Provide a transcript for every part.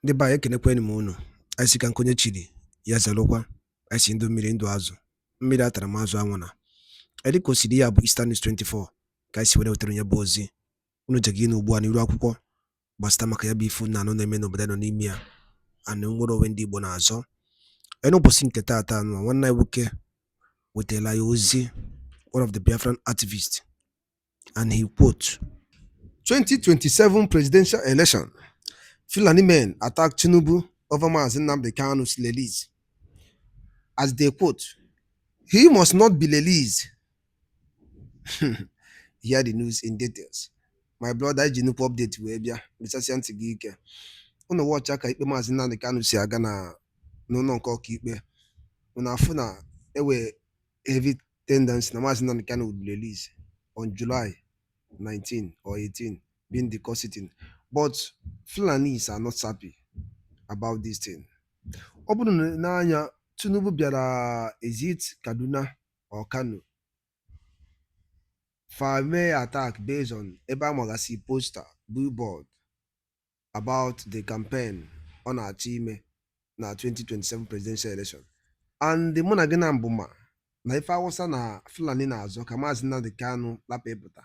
Ndị be anyị ekenekwanụ m unu. Anyị sị ka nkonye chiri ya zalụkwa. Anyị si ndụ mmiri ndụ azụ. Mmiri atara m azụ anwụna. Anyị dịka o siri ya bụ Eastern News 24 ka anyị si were wetara ya bụ ozi. Unu jega ịnụ ugbu a n'iru akwụkwọ gbasịta maka ya bụ ifu na anụ na-eme n'obodo nọ n'ime ya anụ nwere onwe ndị Igbo na-azọ. Anyị n'ụbọchị nke taata anụ nwanne anyị nwoke wetara ya ozi, one of the Biafran activists, and he quote, 2027 presidential election, Fulani men attack Tinubu over Nnamdi Kanu's release. As they quote, he must not be released. Hear the news in details. My brother Jinupu update webia Misasianti Gike. Una watch aka ikpe Maazị Nnamdi Kanu si aga na n'ụlọ nke ọka ikpe. Una afụ na ewe heavy tendency na Maazị Nnamdi Kanu would be released on July 19 or 18, being the court sitting. But Fulanis are not happy about this thing. Ọ bụrụ na anya Tinubu bịara exit Kaduna or Kano for may attack based on Eba Magasi poster, billboard about the campaign on our team na 2027 presidential election. And the Monagana Mbuma, na if I was na Fulani na azo Maazị Nnamdi Kanu lapepụta.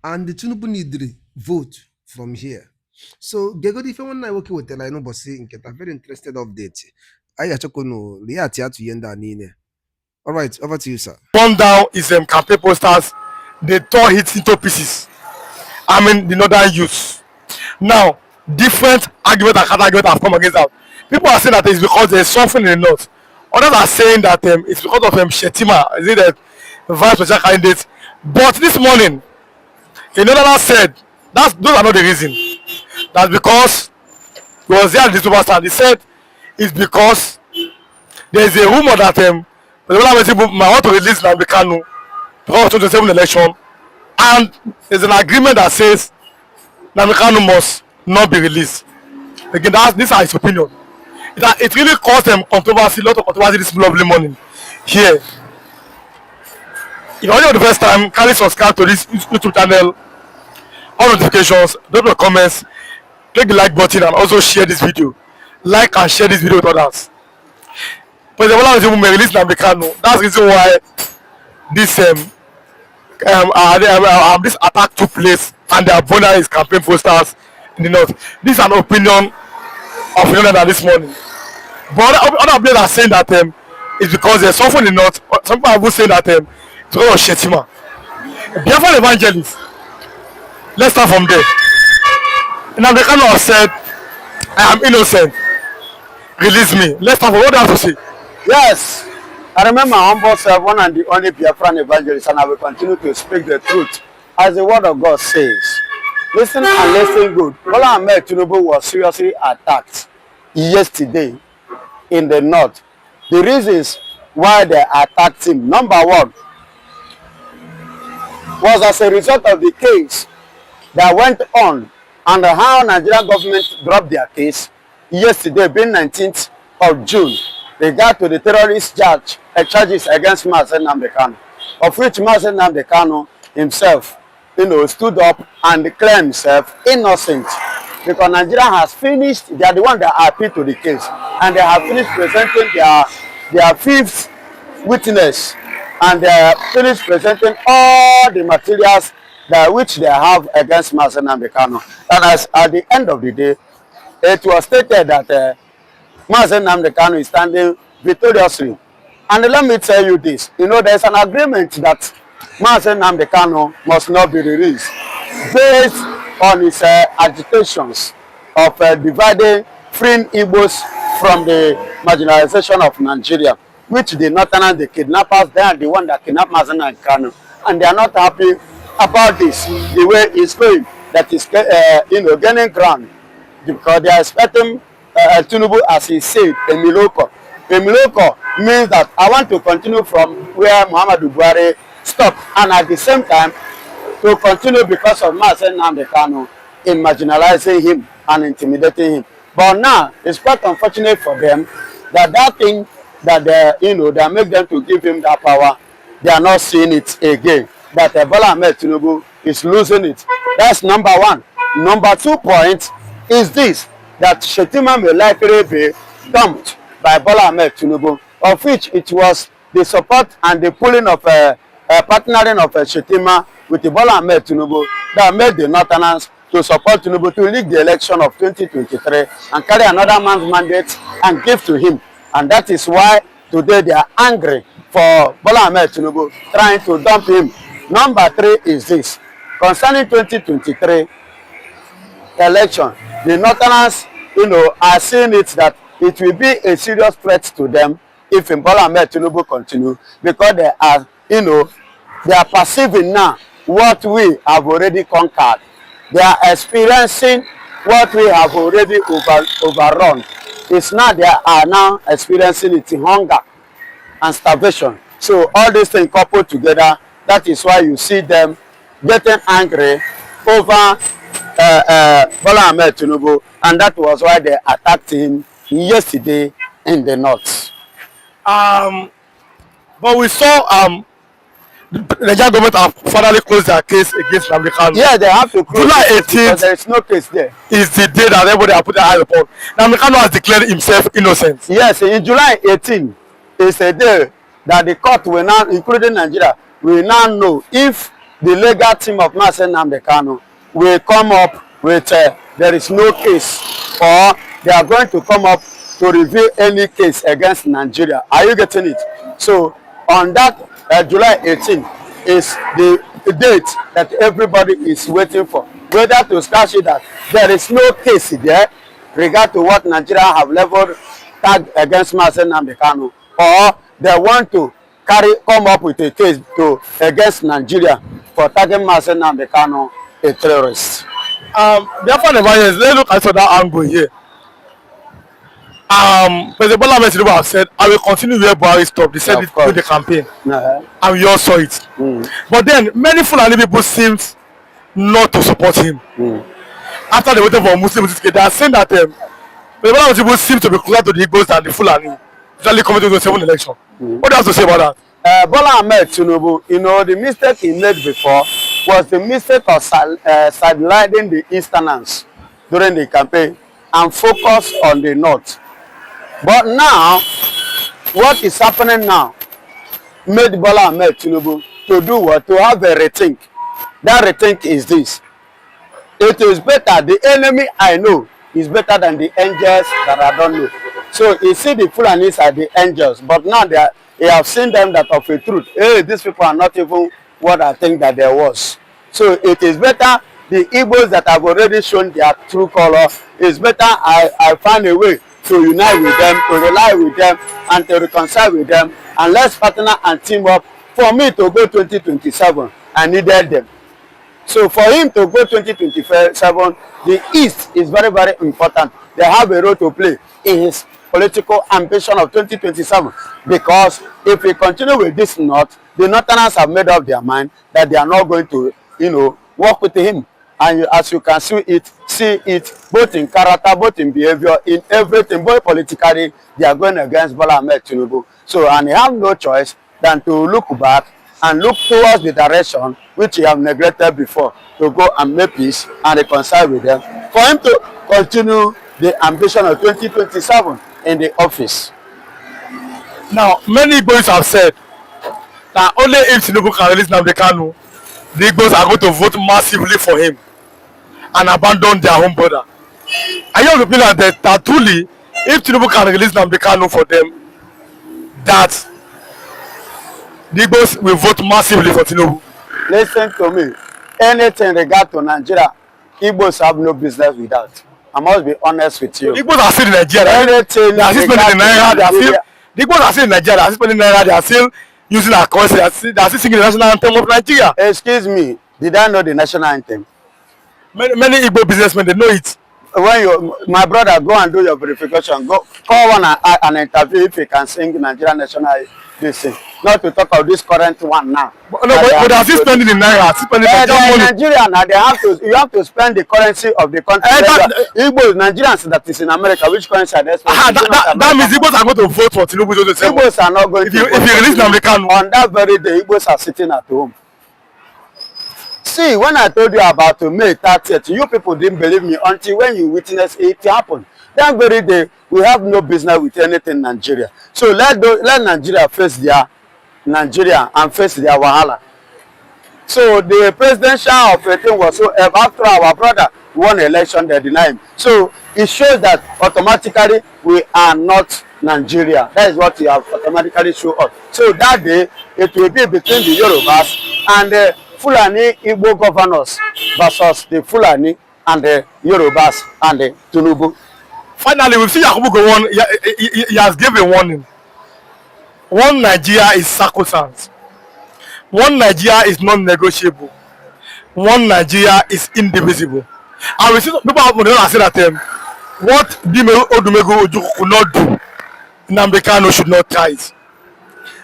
And the Tinubu need vote from here. So Gegodi if one night working with the line but saying get a very interested update. I achokono liati atu yenda nine. All right, over to you, sir. One down is campaign posters. They tore it into pieces. I mean, the northern youth. Now, different argument and counter-argument have come against that. People are saying that it's because there's something in the north. Others are saying that it's because of Shetima, is it the vice presidential candidate? But this morning, another said those are not the reason. That's because he was there at the superstar. He said it's because there's a rumor that the might want to release Nnamdi Kanu because of 2027 election, and there's an agreement that says Nnamdi Kanu must not be released. Again, this is his opinion. It really caused them controversy, a lot of controversy this lovely morning here. If you're the first time, kindly subscribe to this YouTube channel, all notifications, drop your comments, click the like button, and also share this video. Like and share this video with others. President Bola Tinubu may release Nnamdi Kanu. That's the reason why this this attack took place, and they are burning his campaign posters in the north. This is an opinion of Fulani this morning. But other players are saying that it's because there's something in the north. Some people are saying that it's because of Shetima. Biafan evangelists. Let's start from there. Nnamdi Kanu has said, I am innocent. Release me. Let's start from what they have to say. Yes, I remember my humble self, one and the only Biafran evangelist, and I will continue to speak the truth as the word of God says. Listen and listen good. Bola Ahmed Tinubu was seriously attacked yesterday in the north. The reasons why they attacked him, number one, was as a result of the case that went on and how Nigerian government dropped their case yesterday, being 19th of June. They got to the terrorist charges against Maazị Nnamdi Kanu, of which Maazị Nnamdi Kanu himself, stood up and declared himself innocent, because Nigeria has finished. They are the one that appealed to the case, and they have finished presenting their fifth witness, and they have finished presenting all the materials which they have against Maazị Nnamdi Kanu. And as at the end of the day, it was stated that Maazị Nnamdi Kanu is standing victoriously. And let me tell you this, there's an agreement that Maazị Nnamdi Kanu must not be released based on his agitations of dividing freeing Igbos from the marginalization of Nigeria, which the northerners, the kidnappers, they are the one that kidnapped Maazị Nnamdi Kanu, and they are not happy about this, the way it's going, that is gaining ground, because they are expecting Tinubu, as he said, a miloko. A miloko means that I want to continue from where Muhammadu Buhari stopped, and at the same time to continue because of Maazị Nnamdi Kanu in marginalizing him and intimidating him. But now it's quite unfortunate for them that thing that that make them to give him that power, they are not seeing it again. That Bola Ahmed Tinubu is losing it. That's number one. Number 2 point is this. that Shettima may likely be dumped by Bola Ahmed Tinubu, of which it was the support and the pulling of partnering of Shettima with the Bola Ahmed Tinubu that made the Northerners to support Tinubu to leak the election of 2023 and carry another man's mandate and give to him. And that is why today they are angry for Bola Ahmed Tinubu trying to dump him. Number 3 is this. Concerning 2023 election, the Northerners, are seeing it that it will be a serious threat to them if Bola Ahmed Tinubu continue, because they are, they are perceiving now what we have already conquered. They are experiencing what we have already overrun. It's now they are now experiencing it in hunger and starvation. So all these things coupled together, that is why you see them getting angry over Bola Ahmed Tinubu, and that was why they attacked him yesterday in the north. But we saw the Nigerian government have finally closed their case against Nnamdi Kanu. Yeah, they have to close. July 18th, there is no case there. Is the day that everybody have put their eyes upon. Nnamdi Kanu has declared himself innocent. Yes, in July 18th is a day that the court will now, including Nigeria, will now know if the legal team of Master Nnamdi Kanu will come up with there is no case, or they are going to come up to review any case against Nigeria. Are you getting it? So on that July 18th is the date that everybody is waiting for, whether to establish that there is no case there regard to what Nigeria have leveled tag against Master Nnamdi Kanu, or they want to come up with a case against Nigeria for tagging Master Nnamdi Kanu a terrorist. Therefore, let's look at that angle here. President Bola Ahmed Tinubu have said, I will continue where Buhari stopped. They said it through the campaign. And we all saw it. But then, many Fulani people seemed not to support him. After they waited for Muslim to they are saying that President Bola Ahmed Tinubu seems to be closer to the Igbos than the Fulani, especially coming to the 7th election. What do you have to say about that? Bola Ahmed Tinubu, the mistake he made before was the mistake of sidelining the Easterners during the campaign and focus on the North. But now, what is happening now made Bola Ahmed Tinubu to do what? To have a rethink. That rethink is this. It is better, the enemy I know is better than the angels that I don't know. So you see the Fulanis are the angels, but now they have seen them that of a truth. Hey, these people are not even what I think that there was. So it is better the Igbos that have already shown their true color, it's better I find a way to unite with them, to rely with them, and to reconcile with them, and let's partner and team up. For me to go 2027, I needed them. So for him to go 2027, the East is very, very important. They have a role to play in his political ambition of 2027. Because if we continue with this North, the Northerners have made up their mind that they are not going to, work with him. And as you can see it both in character, both in behavior, in everything, both politically, they are going against Bola Ahmed Tinubu. So, and they have no choice than to look back and look towards the direction which he have neglected before, to go and make peace and reconcile with them, for him to continue the ambition of 2027 in the office. Now, many Igbos have said that only if Tinubu can release Nnamdi Kanu, the Igbos are going to vote massively for him and abandon their home border. Are you of the opinion that truly, if Tinubu can release Nnamdi Kanu for them, that the Igbos will vote massively for Tinubu? Listen to me. Anything regard to Nigeria, Igbos have no business with that. I must be honest with you. Igbos are still in Nigeria. Anything they are still spending the Naira. The Igbos are still in Nigeria. They are still spending Naira. They are still using our currency. They are still singing the national anthem of Nigeria. Excuse me. Did I know the national anthem? Many Igbo businessmen, they know it. When my brother, go and do your verification. Go call one and interview if you can sing Nigerian national thing. Not to talk of this current one now. But they are still spending in Naira. Still spending in Nigeria now. You have to spend the currency of the country. Igbos, Nigerians that is in America, which currency are they spending? That means Igbos are going to vote for Tinubu. Igbos are not going to vote. If you release Nnamdi Kanu, on that very day, Igbos are sitting at home. see, when I told you about May 30th, you people didn't believe me until when you witnessed it happen. That very day, we have no business with anything in Nigeria. So let Nigeria face their Nigeria and face their wahala. So the presidential of a thing was so after our brother won election, they deny him. So it shows that automatically we are not Nigeria. That is what you have automatically show us. So that day it will be between the Yorubas and the Fulani Igbo governors versus the Fulani and the Yorubas and the Tinubu. Finally, we see Yakubu go on. He has given warning. One Nigeria is sacrosanct. One Nigeria is non-negotiable. One Nigeria is indivisible. And we see people have say that what Odumegu Ojukwu could not do, Nnamdi Kanu should not try it.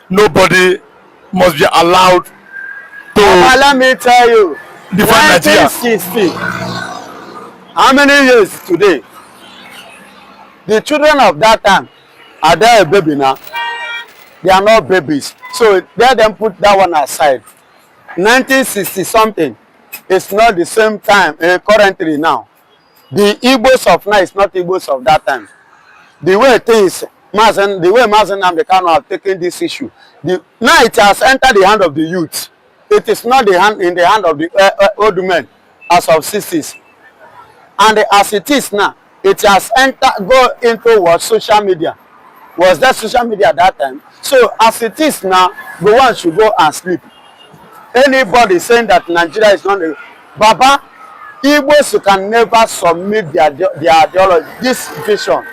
Nobody must be allowed to. Let me tell you, define Nigeria. 1960. How many years today? The children of that time are there a baby now. They are not babies. So let them put that one aside. 1960 something. It's not the same time currently now. The Igbos of now is not Igbos of that time. The way things, the way Mazen and the Kanu have taken this issue, now it has entered the hand of the youth. It is not in the hand of the old men as of 60s. And as it is now, it has go into what social media. Was that social media at that time? So as it is now, the one should go and sleep. Anybody saying that Nigeria is not a Baba, Igbos can never submit their ideology. This vision,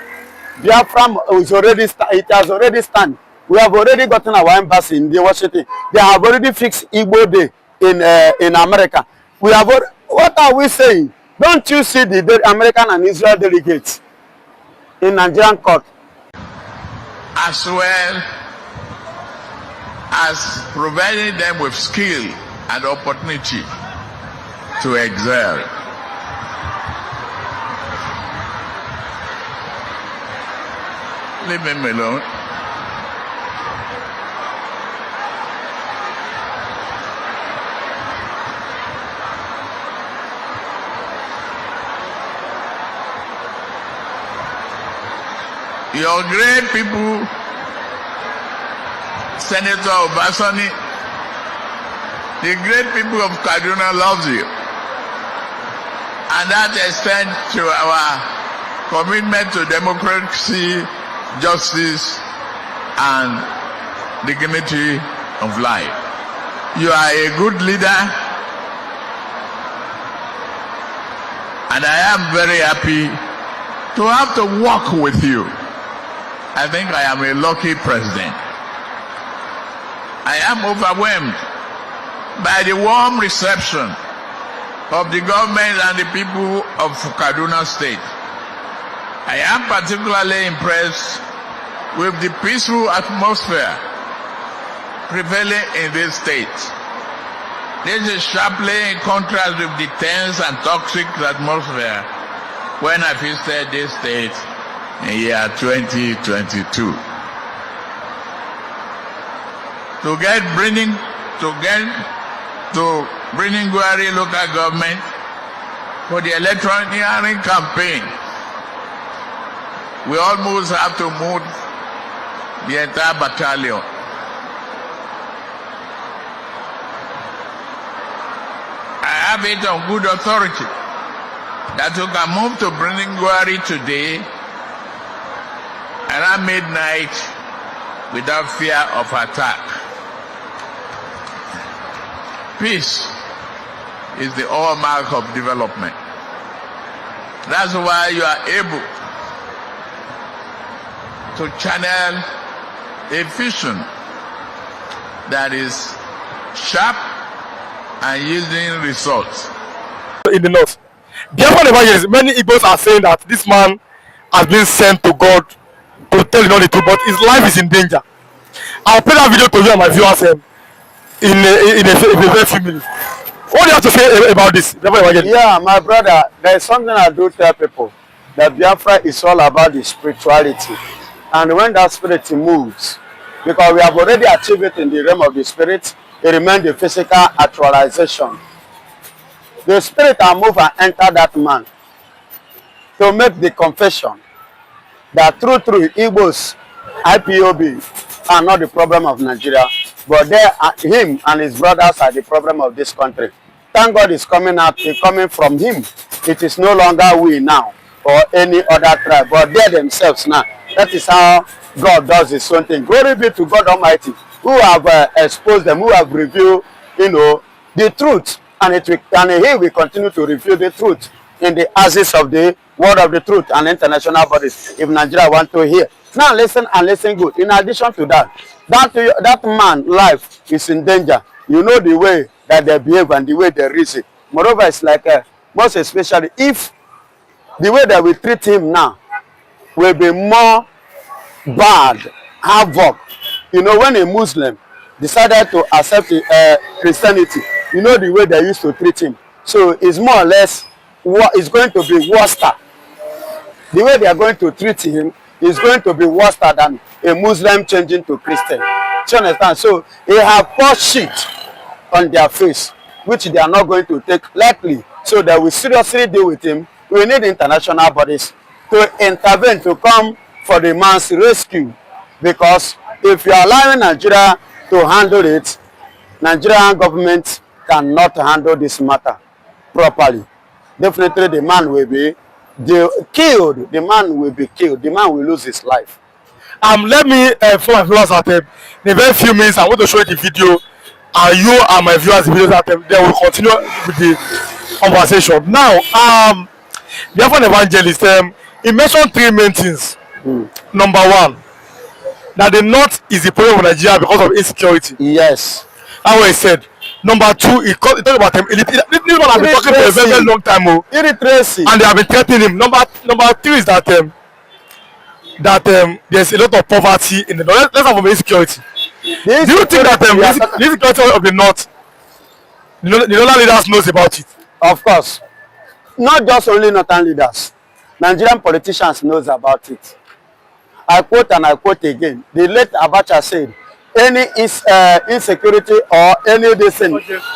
Biafra is already it has already stand. We have already gotten our embassy in Washington. They have already fixed Igbo Day in America. We have what are we saying? Don't you see the American and Israel delegates in Nigerian court? As well as providing them with skill and opportunity to excel. Leave him alone. Your great people, Senator Obasani, the great people of Kaduna loves you. And that extends to our commitment to democracy, justice, and dignity of life. You are a good leader, and I am very happy to have to work with you. I think I am a lucky president. I am overwhelmed by the warm reception of the government and the people of Kaduna State. I am particularly impressed with the peaceful atmosphere prevailing in this state. This is sharply in contrast with the tense and toxic atmosphere when I visited this state in year 2022. To bringing Gwari local government for the electioneering campaign, we almost have to move the entire battalion. I have it on good authority that you can move to bringing Gwari today around midnight without fear of attack. Peace is the hallmark of development. That's why you are able to channel a vision that is sharp and yielding results. In the north, Biafan evangelists, many Igbos are saying that this man has been sent to God to tell you the truth, but his life is in danger. I'll play that video to you and my viewers in a very few minutes. What do you have to say about this? Yeah, my brother, there is something I do tell people, that Biafra is all about the spirituality. And when that spirit moves, because we have already achieved it in the realm of the spirit, it remains the physical actualization. The spirit will move and enter that man to make the confession that through Igbos, IPOB are not the problem of Nigeria, but him and his brothers are the problem of this country. Thank God it's coming out, it's coming from him. It is no longer we now or any other tribe, but they themselves now. That is how God does his own thing. Glory be to God Almighty, who have exposed them, who have revealed, the truth, and he will continue to reveal the truth in the axis of the word of the truth and international bodies if Nigeria want to hear. Now listen and listen good. In addition to that, that man's life is in danger. You know the way that they behave and the way they reason. Moreover, it's like most especially if the way that we treat him now will be more bad, havoc. When a Muslim decided to accept Christianity, you know the way they used to treat him. So it's more or less it's going to be worse. The way they are going to treat him is going to be worse than a Muslim changing to Christian. Do you understand? So they have poured shit on their face, which they are not going to take lightly. So they will seriously deal with him. We need international bodies to intervene, to come for the man's rescue. Because if you are allowing Nigeria to handle it, Nigerian government cannot handle this matter properly. Definitely the man will be killed. The man will be killed. The man will lose his life. Let me for my viewers at in a very few minutes I want to show you the video, and you and my viewers the videos at they will continue with the conversation. Now the Biafran evangelist he mentioned three main things. Number one, that the north is the problem of Nigeria because of insecurity. Yes. That's what he said. Number two, he talked about him. This one has been talking for a very, very long time. And they have been threatening him. Number three is that there's a lot of poverty in the north. Let's have insecurity. Do you think that the insecurity of the north, the northern leaders knows about it? Of course. Not just only northern leaders. Nigerian politicians knows about it. I quote and I quote again. The late Abacha said, any insecurity or any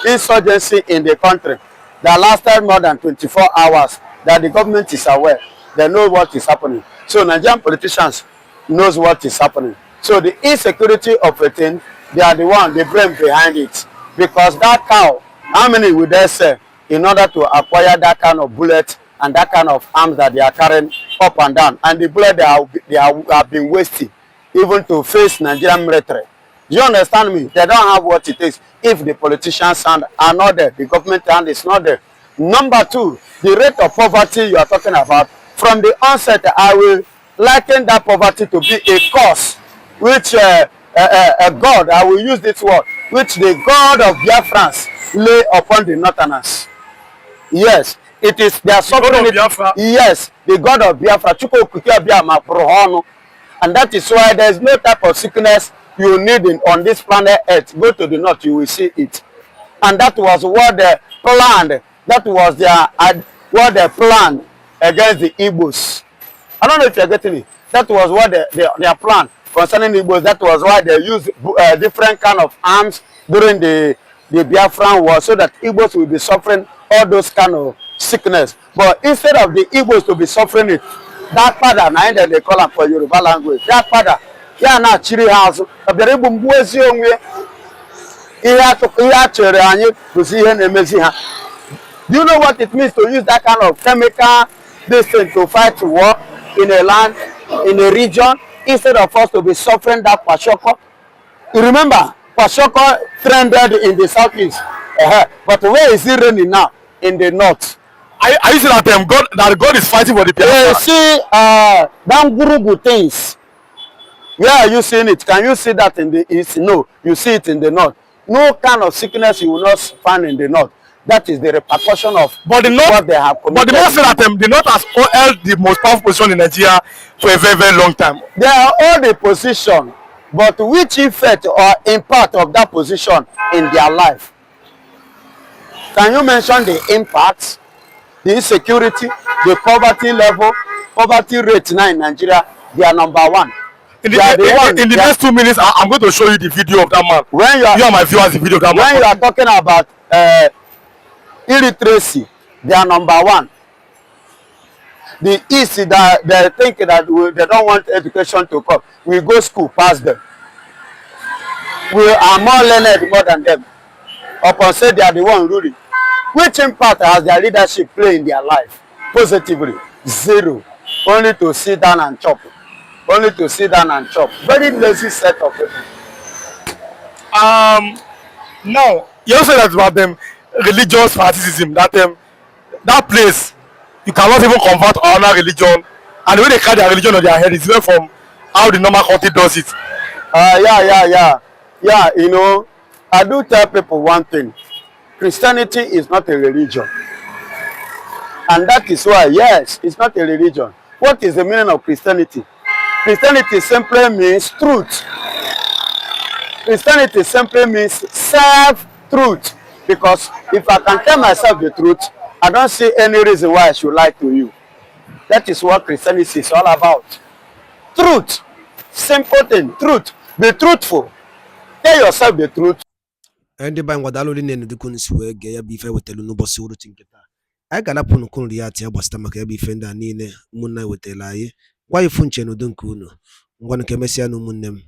insurgency in the country that lasted more than 24 hours, that the government is aware, they know what is happening. So Nigerian politicians knows what is happening. So the insecurity of a thing, they are the brain behind it. Because that cow, how many would they say in order to acquire that kind of bullet and that kind of arms that they are carrying up and down? And the bullet they have been wasting even to face Nigerian military. Do you understand me? They don't have what it takes if the politicians are not there, the government hand is not there. Number two, the rate of poverty you are talking about, from the onset, I will liken that poverty to be a curse, which a God, I will use this word, which the God of Biafans lay upon the northerners. Yes, it is their suffering. Yes, the God of Biafra. And that is why there is no type of sickness you need on this planet Earth. Go to the north, you will see it. And that was what they planned. That was what they planned against the Igbos. I don't know if you're getting it. That was what their plan concerning Igbos. That was why they used different kind of arms during the Biafran war, so that Igbos will be suffering all those kind of sickness. But instead of the Igbos to be suffering it, that father, now they call him for Yoruba language, that father, yeah, now chiri house, do you know what it means to use that kind of chemical thing to fight war in a land, in a region, instead of us to be suffering that Pashoko? You remember, Pashoko trended in the southeast, but where is it raining now? In the north. Are you saying that God is fighting for the people? You see, them gurubu things. Where are you seeing it? Can you see that in the east? No, you see it in the north. No kind of sickness you will not find in the north. That is the repercussion of what they have committed. But the north say that the north has held the most powerful position in Nigeria for a very, very long time. They are all the position, but which effect or impact of that position in their life? Can you mention the impacts, the insecurity, the poverty level, poverty rate now in Nigeria? They are number one. In the next 2 minutes, I'm going to show you the video of that man. When you and my viewers the video of that man. When you are talking about illiteracy, they are number one. The East, that they think that they don't want education to come. We go school past them. We are more learned more than them. Upon say they are the one ruling. Which impact has their leadership play in their life? Positively, zero. Only to sit down and chop. Only to sit down and chop. Very lazy set of people. Now you also said that about them religious fanaticism, that that place you cannot even convert another religion, and the way they carry their religion on their head is different from how the normal country does it. Yeah, you know, I do tell people one thing. Christianity is not a religion. And that is why, yes, it's not a religion. What is the meaning of Christianity? Christianity simply means truth. Christianity simply means self-truth. Because if I can tell myself the truth, I don't see any reason why I should lie to you. That is what Christianity is all about. Truth. Simple thing. Truth. Be truthful. Tell yourself the truth. Ndị ba ngwadalo li nenu dikun si wee ge ya bụ ife wetelu n'ụbọchị uruchi nke taa. Anyị ga-alapụ n'ukwu nri ya tia gbasịta maka ya bụ ife ndị a niile ụmụnne wetara anyị. Gwa ifu nche n'udo nke unu. Ngwanụ ka emesịa na ụmụnne m.